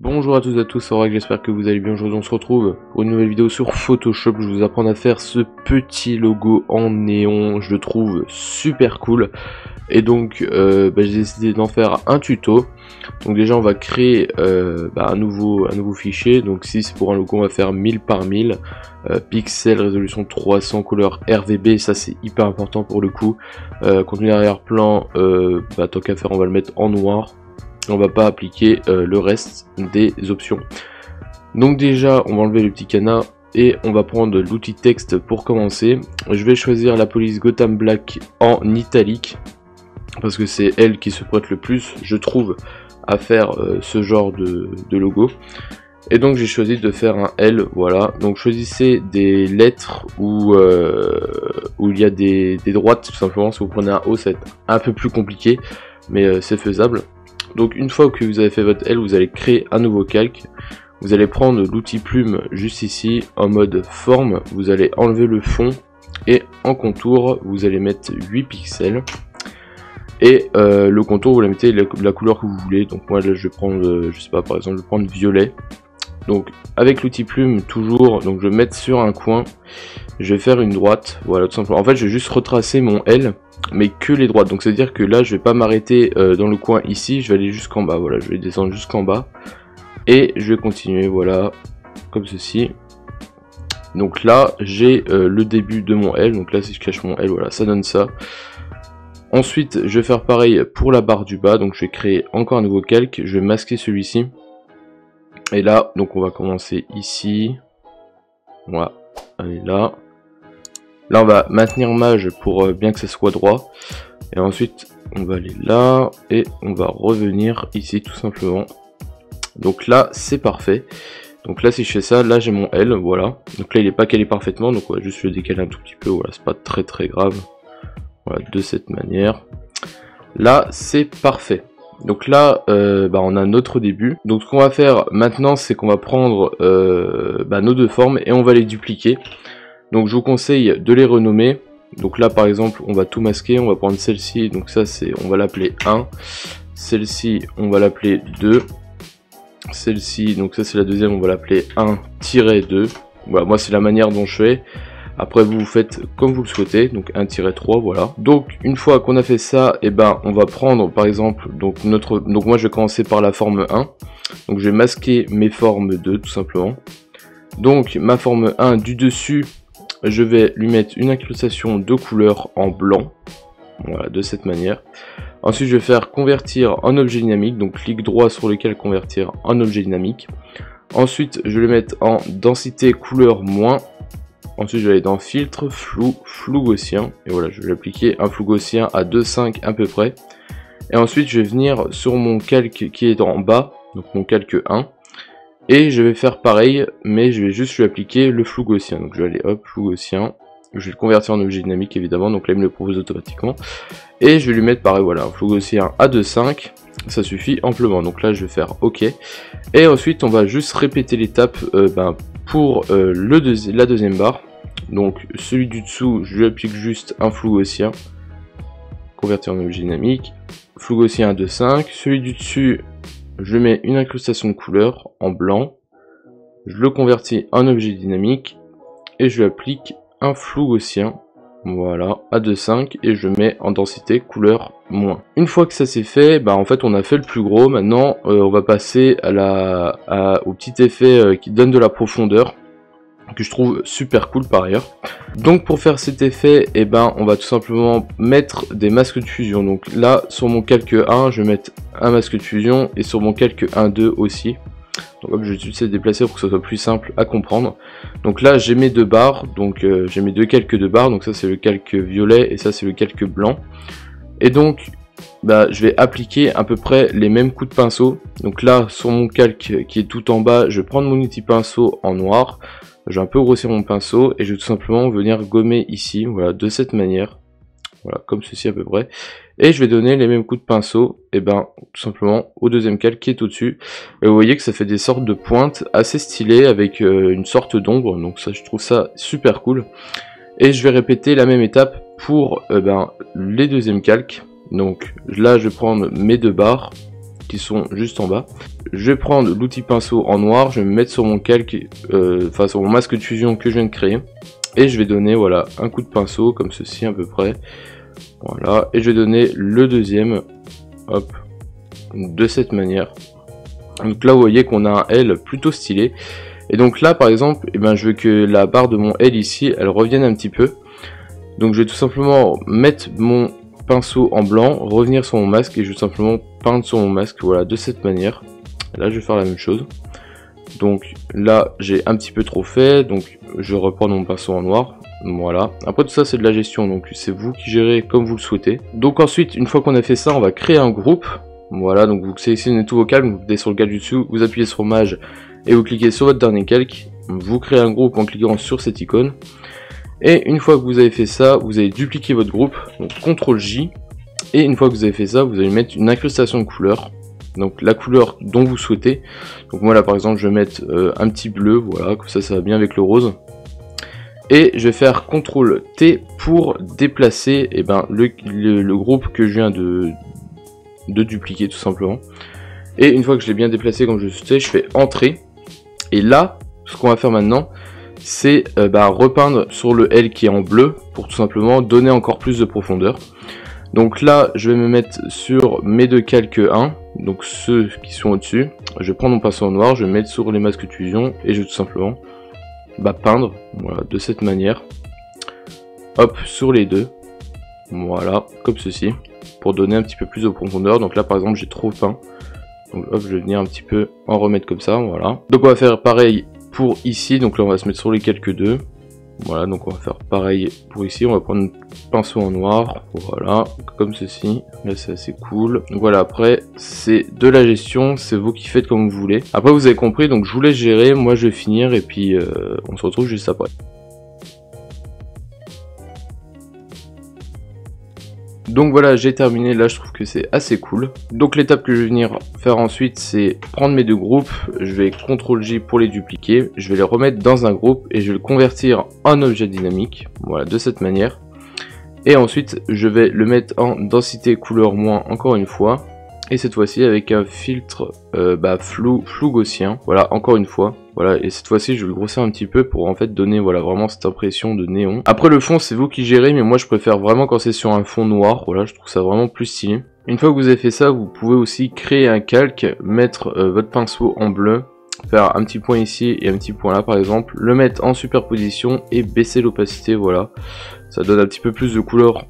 Bonjour à tous et à tous, c'est Aurac, j'espère que vous allez bien. Aujourd'hui on se retrouve pour une nouvelle vidéo sur Photoshop. Je vais vous apprendre à faire ce petit logo en néon, je le trouve super cool. Et donc j'ai décidé d'en faire un tuto. Donc déjà on va créer un nouveau fichier. Donc si c'est pour un logo on va faire 1000 par 1000 pixels, résolution 300, couleur RGB, ça c'est hyper important pour le coup. Contenu arrière-plan, tant qu'à faire on va le mettre en noir. On va pas appliquer le reste des options. Donc déjà on va enlever le petit cadenas et on va prendre l'outil texte pour commencer. Je vais choisir la police Gotham Black en italique parce que c'est elle qui se prête le plus, je trouve, à faire ce genre de logo. Et donc j'ai choisi de faire un L, voilà. Donc choisissez des lettres où il y a des droites, tout simplement. Si vous prenez un O, ça va être un peu plus compliqué, mais c'est faisable. Donc une fois que vous avez fait votre L, vous allez créer un nouveau calque. Vous allez prendre l'outil plume juste ici, en mode forme, vous allez enlever le fond et en contour, vous allez mettre 8 pixels. Et le contour, vous la mettez la couleur que vous voulez. Donc moi là je vais prendre, je sais pas, par exemple, je vais prendre violet. Donc avec l'outil plume toujours, donc je vais mettre sur un coin, je vais faire une droite, voilà tout simplement. En fait je vais juste retracer mon L, mais que les droites, donc c'est à dire que là je vais pas m'arrêter dans le coin ici, je vais aller jusqu'en bas, voilà, je vais descendre jusqu'en bas, et je vais continuer, voilà, comme ceci. Donc là j'ai le début de mon L, donc là si je cache mon L, voilà, ça donne ça. Ensuite je vais faire pareil pour la barre du bas, donc je vais créer encore un nouveau calque, je vais masquer celui-ci. Et là, donc on va commencer ici. On va aller là. Là, on va maintenir mage pour bien que ça soit droit. Et ensuite, on va aller là. Et on va revenir ici, tout simplement. Donc là, c'est parfait. Donc là, si je fais ça, là, j'ai mon L, voilà. Donc là, il n'est pas calé parfaitement. Donc on va juste le décaler un tout petit peu. Voilà, c'est pas très grave. Voilà, de cette manière. Là, c'est parfait. Donc là, on a notre début. Donc ce qu'on va faire maintenant, c'est qu'on va prendre nos deux formes et on va les dupliquer. Donc je vous conseille de les renommer. Donc là, par exemple, on va tout masquer. On va prendre celle-ci. Donc ça, on va l'appeler 1. Celle-ci, on va l'appeler 2. Celle-ci, donc ça c'est la deuxième, on va l'appeler 1-2. Voilà, moi c'est la manière dont je fais. Après vous faites comme vous le souhaitez, donc 1-3, voilà. Donc une fois qu'on a fait ça, on va prendre par exemple, donc moi je vais commencer par la forme 1. Donc je vais masquer mes formes 2 tout simplement. Donc ma forme 1 du dessus, je vais lui mettre une incrustation de couleur en blanc. Voilà, de cette manière. Ensuite je vais faire convertir en objet dynamique, donc clic droit sur lequel convertir en objet dynamique. Ensuite je vais le mettre en densité couleur moins. Ensuite je vais aller dans filtre, flou gaussien, et voilà, je vais appliquer un flou gaussien à 2,5 à peu près. Et ensuite je vais venir sur mon calque qui est en bas, donc mon calque 1, et je vais faire pareil, mais je vais juste lui appliquer le flou gaussien. Donc je vais aller hop, flou gaussien, je vais le convertir en objet dynamique évidemment, donc là il me le propose automatiquement. Et je vais lui mettre pareil, voilà, un flou gaussien à 2,5, ça suffit amplement. Donc là je vais faire OK. Et ensuite on va juste répéter l'étape pour la deuxième barre. Donc celui du dessous, je lui applique juste un flou gaussien, convertir en objet dynamique, flou gaussien à 2,5. Celui du dessus, je mets une incrustation de couleur en blanc, je le convertis en objet dynamique et je lui applique un flou gaussien, voilà, à 2,5, et je mets en densité couleur moins. Une fois que ça c'est fait, en fait on a fait le plus gros. Maintenant on va passer au petit effet qui donne de la profondeur, que je trouve super cool par ailleurs. Donc pour faire cet effet, on va tout simplement mettre des masques de fusion. Donc là sur mon calque 1, je vais mettre un masque de fusion, et sur mon calque 1-2 aussi. Donc hop, je vais essayer de déplacer pour que ce soit plus simple à comprendre. Donc là j'ai mes deux barres, donc j'ai mes deux calques de barres, donc ça c'est le calque violet et ça c'est le calque blanc. Et donc je vais appliquer à peu près les mêmes coups de pinceau. Donc là sur mon calque qui est tout en bas, je vais prendre mon outil pinceau en noir, je vais un peu grossir mon pinceau et je vais tout simplement venir gommer ici, voilà, de cette manière, voilà, comme ceci à peu près. Et je vais donner les mêmes coups de pinceau, tout simplement au deuxième calque qui est au-dessus. Et vous voyez que ça fait des sortes de pointes assez stylées avec une sorte d'ombre, donc ça je trouve ça super cool. Et je vais répéter la même étape pour les deuxièmes calques. Donc là je vais prendre mes deux barres, qui sont juste en bas. Je vais prendre l'outil pinceau en noir, je vais me mettre sur mon calque, enfin sur mon masque de fusion que je viens de créer. Et je vais donner voilà un coup de pinceau comme ceci à peu près. Voilà, et je vais donner le deuxième, hop, de cette manière. Donc là vous voyez qu'on a un L plutôt stylé. Et donc là par exemple, eh ben, je veux que la barre de mon L ici, elle revienne un petit peu. Donc je vais tout simplement mettre mon pinceau en blanc, revenir sur mon masque et je vais tout simplement peindre sur mon masque, voilà, de cette manière. Et là je vais faire la même chose. Donc là j'ai un petit peu trop fait, donc je reprends mon pinceau en noir. Voilà, après tout ça c'est de la gestion, donc c'est vous qui gérez comme vous le souhaitez. Donc ensuite, une fois qu'on a fait ça, on va créer un groupe. Voilà, donc vous sélectionnez tous vos calques, vous venez sur le calque du dessous, vous appuyez sur mage et vous cliquez sur votre dernier calque. Vous créez un groupe en cliquant sur cette icône. Et une fois que vous avez fait ça, vous allez dupliquer votre groupe, donc CTRL J. Et une fois que vous avez fait ça, vous allez mettre une incrustation de couleur. Donc la couleur dont vous souhaitez. Donc moi là par exemple je vais mettre un petit bleu, voilà, comme ça va bien avec le rose. Et je vais faire CTRL T pour déplacer le groupe que je viens de dupliquer tout simplement. Et une fois que je l'ai bien déplacé comme je souhaitais, je fais Entrée. Et là, ce qu'on va faire maintenant, c'est repeindre sur le L qui est en bleu pour tout simplement donner encore plus de profondeur. Donc là, je vais me mettre sur mes deux calques 1, donc ceux qui sont au-dessus. Je vais prendre mon pinceau en noir, je vais mettre sur les masques de fusion et je vais tout simplement peindre, voilà, de cette manière. Hop, sur les deux, voilà, comme ceci, pour donner un petit peu plus de profondeur. Donc là, par exemple, j'ai trop peint, donc hop, je vais venir un petit peu en remettre comme ça, voilà. Donc on va faire pareil pour ici, donc là on va se mettre sur les calques 2. Voilà, donc on va faire pareil pour ici, on va prendre un pinceau en noir, voilà, comme ceci, là c'est assez cool. Donc voilà, après c'est de la gestion, c'est vous qui faites comme vous voulez. Après vous avez compris, donc je vous laisse gérer, moi je vais finir et puis on se retrouve juste après. Donc voilà, j'ai terminé, là je trouve que c'est assez cool. Donc l'étape que je vais venir faire ensuite, c'est prendre mes deux groupes, je vais CTRL J pour les dupliquer, je vais les remettre dans un groupe et je vais le convertir en objet dynamique, voilà, de cette manière. Et ensuite, je vais le mettre en densité couleur moins encore une fois, et cette fois-ci avec un filtre flou gaussien, voilà, encore une fois. Voilà, et cette fois-ci je vais le grossir un petit peu pour en fait donner voilà vraiment cette impression de néon. Après le fond c'est vous qui gérez, mais moi je préfère vraiment quand c'est sur un fond noir, voilà, je trouve ça vraiment plus stylé. Une fois que vous avez fait ça, vous pouvez aussi créer un calque, mettre votre pinceau en bleu, faire un petit point ici et un petit point là par exemple, le mettre en superposition et baisser l'opacité, voilà. Ça donne un petit peu plus de couleur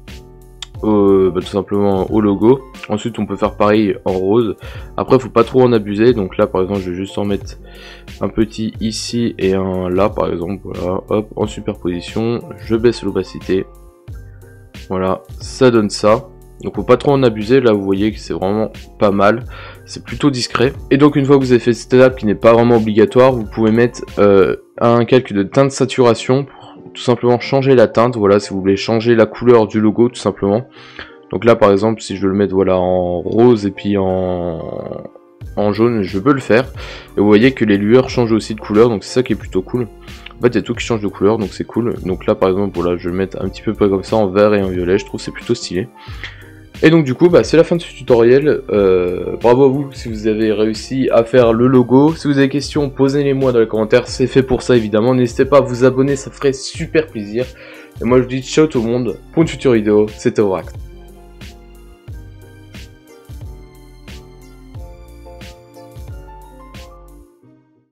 tout simplement au logo. Ensuite on peut faire pareil en rose. Après faut pas trop en abuser, donc là par exemple je vais juste en mettre un petit ici et un là par exemple, voilà, hop, en superposition, je baisse l'opacité, voilà, ça donne ça. Donc faut pas trop en abuser, là vous voyez que c'est vraiment pas mal, c'est plutôt discret. Et donc une fois que vous avez fait cette étape qui n'est pas vraiment obligatoire, vous pouvez mettre un calque de teinte saturation pour tout simplement changer la teinte, voilà, si vous voulez changer la couleur du logo tout simplement. Donc là par exemple si je veux le mettre voilà en rose et puis en jaune, je peux le faire. Et vous voyez que les lueurs changent aussi de couleur, donc c'est ça qui est plutôt cool. En fait il y a tout qui change de couleur, donc c'est cool. Donc là par exemple voilà, je vais le mettre un petit peu comme ça en vert et en violet, je trouve c'est plutôt stylé. Et donc du coup c'est la fin de ce tutoriel. Bravo à vous si vous avez réussi à faire le logo. Si vous avez des questions, posez-les moi dans les commentaires, c'est fait pour ça évidemment. N'hésitez pas à vous abonner, ça ferait super plaisir. Et moi je vous dis ciao tout le monde, pour une future vidéo, c'était Oracle.